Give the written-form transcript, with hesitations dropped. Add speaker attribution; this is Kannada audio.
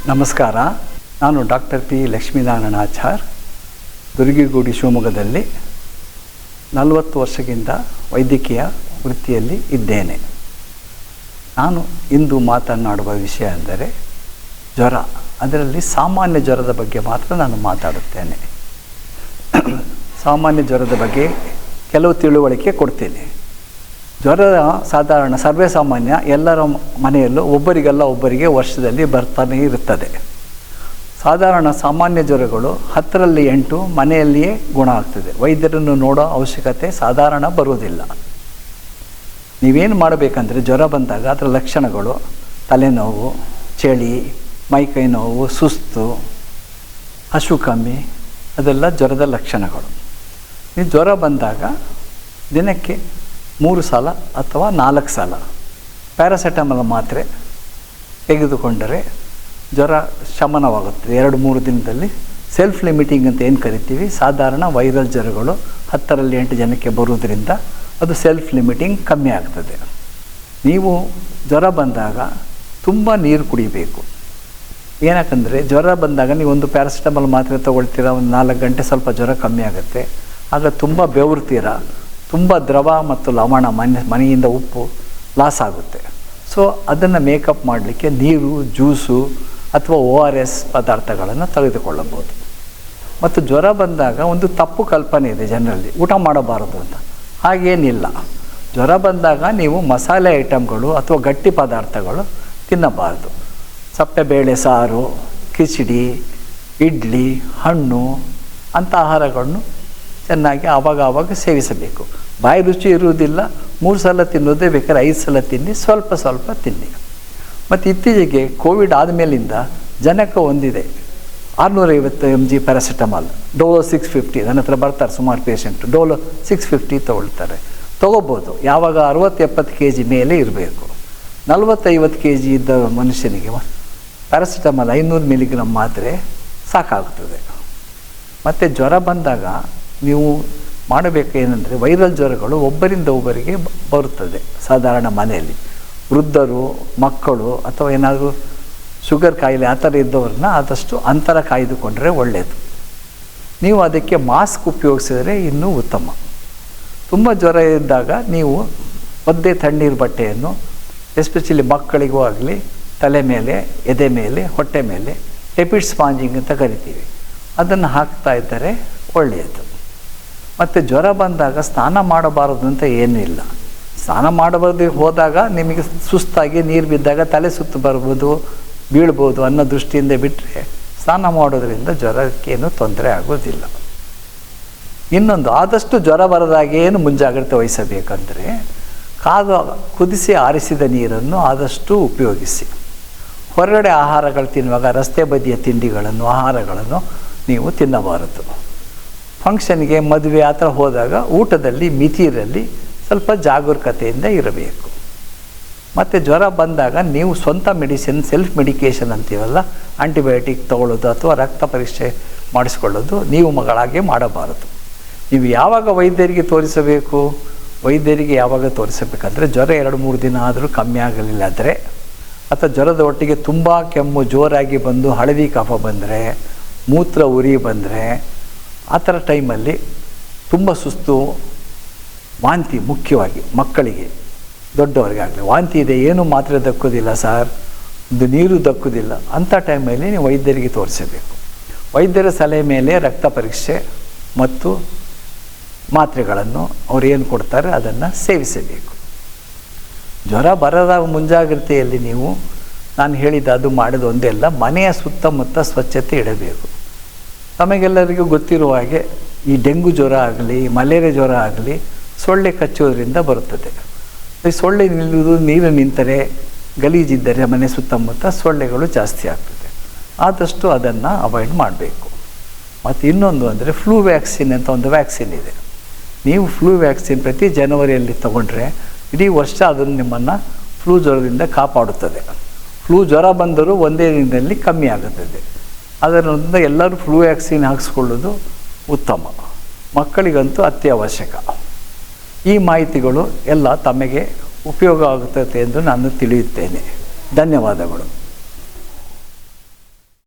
Speaker 1: ನಮಸ್ಕಾರ. ನಾನು ಡಾಕ್ಟರ್ ಪಿ ಲಕ್ಷ್ಮೀನಾರಾಯಣಾಚಾರ್, ದುರ್ಗಿಗುಡಿ, ಶಿವಮೊಗ್ಗದಲ್ಲಿ 40 ವರ್ಷಕ್ಕಿಂತ ವೈದ್ಯಕೀಯ ವೃತ್ತಿಯಲ್ಲಿ ಇದ್ದೇನೆ. ನಾನು ಇಂದು ಮಾತನಾಡುವ ವಿಷಯ ಅಂದರೆ ಜ್ವರ. ಅದರಲ್ಲಿ ಸಾಮಾನ್ಯ ಜ್ವರದ ಬಗ್ಗೆ ಮಾತ್ರ ನಾನು ಮಾತಾಡುತ್ತೇನೆ. ಸಾಮಾನ್ಯ ಜ್ವರದ ಬಗ್ಗೆ ಕೆಲವು ತಿಳುವಳಿಕೆ ಕೊಡ್ತೇನೆ. ಜ್ವರ ಸಾಧಾರಣ ಸರ್ವೇ ಸಾಮಾನ್ಯ, ಎಲ್ಲರ ಮನೆಯಲ್ಲೂ ಒಬ್ಬರಿಗೆ ವರ್ಷದಲ್ಲಿ ಬರ್ತಾನೆ ಇರುತ್ತದೆ. ಸಾಧಾರಣ ಸಾಮಾನ್ಯ ಜ್ವರಗಳು 10ರಲ್ಲಿ 8 ಮನೆಯಲ್ಲಿಯೇ ಗುಣ ಆಗ್ತದೆ. ವೈದ್ಯರನ್ನು ನೋಡೋ ಅವಶ್ಯಕತೆ ಸಾಧಾರಣ ಬರುವುದಿಲ್ಲ. ನೀವೇನು ಮಾಡಬೇಕಂದ್ರೆ, ಜ್ವರ ಬಂದಾಗ ಅದರ ಲಕ್ಷಣಗಳು ತಲೆನೋವು, ಚಳಿ, ಮೈಕೈ ನೋವು, ಸುಸ್ತು, ಹಸು ಕಮ್ಮಿ, ಅದೆಲ್ಲ ಜ್ವರದ ಲಕ್ಷಣಗಳು. ನೀವು ಜ್ವರ ಬಂದಾಗ ದಿನಕ್ಕೆ 3 ಸಲ ಅಥವಾ 4 ಸಲ ಪ್ಯಾರಾಸೆಟಮಾಲ್ ಮಾತ್ರೆ ತೆಗೆದುಕೊಂಡರೆ ಜ್ವರ ಶಮನವಾಗುತ್ತದೆ. 2-3 ದಿನದಲ್ಲಿ. ಸೆಲ್ಫ್ ಲಿಮಿಟಿಂಗ್ ಅಂತ ಏನು ಕರಿತೀವಿ, ಸಾಧಾರಣ ವೈರಲ್ ಜ್ವರಗಳು 10ರಲ್ಲಿ 8 ಜನಕ್ಕೆ ಬರುವುದರಿಂದ ಅದು ಸೆಲ್ಫ್ ಲಿಮಿಟಿಂಗ್ ಕಮ್ಮಿ ಆಗ್ತದೆ. ನೀವು ಜ್ವರ ಬಂದಾಗ ತುಂಬ ನೀರು ಕುಡಿಬೇಕು. ಏನಕ್ಕಂದರೆ ಜ್ವರ ಬಂದಾಗ ನೀವು ಒಂದು ಪ್ಯಾರಾಸಿಟಮಾಲ್ ಮಾತ್ರೆ ತೊಗೊಳ್ತೀರ, ಒಂದು 4 ಗಂಟೆ ಸ್ವಲ್ಪ ಜ್ವರ ಕಮ್ಮಿ ಆಗುತ್ತೆ. ಆಗ ತುಂಬ ಬೆವರ್ತೀರ, ತುಂಬ ದ್ರವ ಮತ್ತು ಲವಣ, ಮನೆಯಿಂದ ಉಪ್ಪು ಲಾಸ್ ಆಗುತ್ತೆ. ಸೊ ಅದನ್ನು ಮೇಕಪ್ ಮಾಡಲಿಕ್ಕೆ ನೀರು, ಜ್ಯೂಸು ಅಥವಾ ORS ಪದಾರ್ಥಗಳನ್ನು ತೆಗೆದುಕೊಳ್ಳಬಹುದು. ಮತ್ತು ಜ್ವರ ಬಂದಾಗ ಒಂದು ತಪ್ಪು ಕಲ್ಪನೆ ಇದೆ ಜನರಲ್ಲಿ, ಊಟ ಮಾಡಬಾರದು ಅಂತ. ಹಾಗೇನಿಲ್ಲ. ಜ್ವರ ಬಂದಾಗ ನೀವು ಮಸಾಲೆ ಐಟಮ್ಗಳು ಅಥವಾ ಗಟ್ಟಿ ಪದಾರ್ಥಗಳು ತಿನ್ನಬಾರದು. ಸಪ್ಪೆಬೇಳೆ ಸಾರು, ಕಿಚಡಿ, ಇಡ್ಲಿ, ಹಣ್ಣು ಅಂಥ ಆಹಾರಗಳನ್ನು ಚೆನ್ನಾಗಿ ಆವಾಗ ಸೇವಿಸಬೇಕು. ಬಾಯಿ ರುಚಿ ಇರುವುದಿಲ್ಲ. 3 ಸಲ ತಿನ್ನೋದೇ ಬೇಕಾದ್ರೆ 5 ಸಲ ತಿನ್ನಿ, ಸ್ವಲ್ಪ ತಿನ್ನಿ. ಮತ್ತು ಇತ್ತೀಚೆಗೆ ಕೋವಿಡ್ ಆದಮೇಲಿಂದ ಜನಕ್ಕೆ ಒಂದಿದೆ, 650 mg ಪ್ಯಾರಾಸಿಟಮಾಲ್, ಡೋಲೋ 650. ನನ್ನ ಹತ್ರ ಬರ್ತಾರೆ ಸುಮಾರು ಪೇಷಂಟ್, ಡೋಲೋ 650 ತೊಗೊಳ್ತಾರೆ. ತೊಗೋಬೋದು. ಯಾವಾಗ 60-70 kg ಮೇಲೆ ಇರಬೇಕು. 40-50 kg ಇದ್ದ ಮನುಷ್ಯನಿಗೆ ಪ್ಯಾರಾಸಿಟಮಾಲ್ 500 mg ಮಾತ್ರೆ ಸಾಕಾಗ್ತದೆ. ಮತ್ತು ಜ್ವರ ಬಂದಾಗ ನೀವು ಮಾಡಬೇಕು ಏನಂದರೆ, ವೈರಲ್ ಜ್ವರಗಳು ಒಬ್ಬರಿಂದ ಒಬ್ಬರಿಗೆ ಬರುತ್ತದೆ. ಸಾಧಾರಣ ಮನೆಯಲ್ಲಿ ವೃದ್ಧರು, ಮಕ್ಕಳು ಅಥವಾ ಏನಾದರೂ ಶುಗರ್ ಕಾಯಿಲೆ ಆ ಥರ ಇದ್ದವ್ರನ್ನ ಆದಷ್ಟು ಅಂತರ ಕಾಯ್ದುಕೊಂಡ್ರೆ ಒಳ್ಳೆಯದು. ನೀವು ಅದಕ್ಕೆ ಮಾಸ್ಕ್ ಉಪಯೋಗಿಸಿದರೆ ಇನ್ನೂ ಉತ್ತಮ. ತುಂಬ ಜ್ವರ ಇದ್ದಾಗ ನೀವು ಒದ್ದೆ ತಣ್ಣೀರು ಬಟ್ಟೆಯನ್ನು, ಎಸ್ಪೆಷಲಿ ಮಕ್ಕಳಿಗೂ ಆಗಲಿ, ತಲೆ ಮೇಲೆ, ಎದೆ ಮೇಲೆ, ಹೊಟ್ಟೆ ಮೇಲೆ ಟೆಪಿಡ್ ಸ್ಪಾಂಜಿಂಗ್ ಅಂತ ಕರಿತೀವಿ, ಅದನ್ನು ಹಾಕ್ತಾ ಇದ್ದರೆ ಒಳ್ಳೆಯದು. ಮತ್ತು ಜ್ವರ ಬಂದಾಗ ಸ್ನಾನ ಮಾಡಬಾರದು ಅಂತ ಏನೂ ಇಲ್ಲ. ಸ್ನಾನ ಮಾಡಬಾರ್ದು ಹೋದಾಗ ನಿಮಗೆ ಸುಸ್ತಾಗಿ ನೀರು ಬಿದ್ದಾಗ ತಲೆ ಸುತ್ತು ಬರ್ಬೋದು, ಬೀಳ್ಬೋದು ಅನ್ನೋ ದೃಷ್ಟಿಯಿಂದ ಬಿಟ್ಟರೆ ಸ್ನಾನ ಮಾಡೋದ್ರಿಂದ ಜ್ವರಕ್ಕೇನು ತೊಂದರೆ ಆಗೋದಿಲ್ಲ. ಇನ್ನೊಂದು, ಆದಷ್ಟು ಜ್ವರ ಬರದಾಗೆ ಏನು ಮುಂಜಾಗ್ರತೆ ವಹಿಸಬೇಕಂದ್ರೆ, ಕುದಿಸಿ ಆರಿಸಿದ ನೀರನ್ನು ಆದಷ್ಟು ಉಪಯೋಗಿಸಿ. ಹೊರಗಡೆ ಆಹಾರಗಳು ತಿನ್ನುವಾಗ ರಸ್ತೆ ಬದಿಯ ತಿಂಡಿಗಳನ್ನು, ಆಹಾರಗಳನ್ನು ನೀವು ತಿನ್ನಬಾರದು. ಫಂಕ್ಷನ್ಗೆ, ಮದುವೆ ಆ ಥರ ಹೋದಾಗ ಊಟದಲ್ಲಿ ಮಿತಿಯಲ್ಲಿ ಸ್ವಲ್ಪ ಜಾಗರೂಕತೆಯಿಂದ ಇರಬೇಕು. ಮತ್ತು ಜ್ವರ ಬಂದಾಗ ನೀವು ಸ್ವಂತ ಮೆಡಿಸಿನ್, ಸೆಲ್ಫ್ ಮೆಡಿಕೇಷನ್ ಅಂತೀವಲ್ಲ, ಆಂಟಿಬಯೋಟಿಕ್ ತೊಗೊಳ್ಳೋದು ಅಥವಾ ರಕ್ತ ಪರೀಕ್ಷೆ ಮಾಡಿಸ್ಕೊಳ್ಳೋದು ನೀವು ಮಗಳಾಗೆ ಮಾಡಬಾರದು. ನೀವು ಯಾವಾಗ ವೈದ್ಯರಿಗೆ ತೋರಿಸಬೇಕು? ವೈದ್ಯರಿಗೆ ಯಾವಾಗ ತೋರಿಸಬೇಕಂದ್ರೆ, ಜ್ವರ 2-3 ದಿನ ಆದರೂ ಕಮ್ಮಿ ಆಗಲಿಲ್ಲ ಆದರೆ, ಅಥವಾ ಜ್ವರದ ಒಟ್ಟಿಗೆ ತುಂಬ ಕೆಮ್ಮು ಜೋರಾಗಿ ಬಂದು ಹಳದಿ ಕಫ ಬಂದರೆ, ಮೂತ್ರ ಉರಿ ಬಂದರೆ, ಆ ಥರ ಟೈಮಲ್ಲಿ ತುಂಬ ಸುಸ್ತು, ವಾಂತಿ, ಮುಖ್ಯವಾಗಿ ಮಕ್ಕಳಿಗೆ, ದೊಡ್ಡವರಿಗಾಗಲಿ ವಾಂತಿ ಇದೆ, ಏನು ಮಾತ್ರೆ ದಕ್ಕುವುದಿಲ್ಲ ಸರ್, ಒಂದು ನೀರು ದಕ್ಕುವುದಿಲ್ಲ, ಅಂಥ ಟೈಮಲ್ಲಿ ನೀವು ವೈದ್ಯರಿಗೆ ತೋರಿಸಬೇಕು. ವೈದ್ಯರ ಸಲಹೆ ಮೇಲೆ ರಕ್ತ ಪರೀಕ್ಷೆ ಮತ್ತು ಮಾತ್ರೆಗಳನ್ನು ಅವ್ರು ಏನು ಕೊಡ್ತಾರೆ ಅದನ್ನು ಸೇವಿಸಬೇಕು. ಜ್ವರ ಬರದ ಮುಂಜಾಗ್ರತೆಯಲ್ಲಿ ನೀವು ನಾನು ಹೇಳಿದ ಅದು ಮಾಡೋದು ಒಂದೇ ಅಲ್ಲ, ಮನೆಯ ಸುತ್ತಮುತ್ತ ಸ್ವಚ್ಛತೆ ಇಡಬೇಕು. ತಮಗೆಲ್ಲರಿಗೂ ಗೊತ್ತಿರುವ ಹಾಗೆ ಈ ಡೆಂಗು ಜ್ವರ ಆಗಲಿ, ಮಲೇರಿಯಾ ಜ್ವರ ಆಗಲಿ ಸೊಳ್ಳೆ ಕಚ್ಚೋದ್ರಿಂದ ಬರುತ್ತದೆ. ಈ ಸೊಳ್ಳೆ ನಿಲ್ಲುವುದು, ನೀರು ನಿಂತರೆ, ಗಲೀಜಿದ್ದರೆ ಮನೆ ಸುತ್ತಮುತ್ತ ಸೊಳ್ಳೆಗಳು ಜಾಸ್ತಿ ಆಗ್ತದೆ. ಆದಷ್ಟು ಅದನ್ನು ಅವಾಯ್ಡ್ ಮಾಡಬೇಕು. ಮತ್ತು ಇನ್ನೊಂದು ಅಂದರೆ ಫ್ಲೂ ವ್ಯಾಕ್ಸಿನ್ ಅಂತ ಒಂದು ವ್ಯಾಕ್ಸಿನ್ ಇದೆ. ನೀವು ಫ್ಲೂ ವ್ಯಾಕ್ಸಿನ್ ಪ್ರತಿ ಜನವರಿಯಲ್ಲಿ ತಗೊಂಡ್ರೆ ಇಡೀ ವರ್ಷ ಅದನ್ನು ನಿಮ್ಮನ್ನು ಫ್ಲೂ ಜ್ವರದಿಂದ ಕಾಪಾಡುತ್ತದೆ. ಫ್ಲೂ ಜ್ವರ ಬಂದರೂ ಒಂದೇ ದಿನದಲ್ಲಿ ಕಮ್ಮಿ ಆಗುತ್ತದೆ. ಅದರಿಂದ ಎಲ್ಲರೂ ಫ್ಲೂ ವ್ಯಾಕ್ಸಿನ್ ಹಾಕಿಸ್ಕೊಳ್ಳೋದು ಉತ್ತಮ. ಮಕ್ಕಳಿಗಂತೂ ಅತ್ಯವಶ್ಯಕ. ಈ ಮಾಹಿತಿಗಳು ಎಲ್ಲ ತಮಗೆ ಉಪಯೋಗ ಆಗುತ್ತದೆ ಎಂದು ನಾನು ತಿಳಿಯುತ್ತೇನೆ. ಧನ್ಯವಾದಗಳು.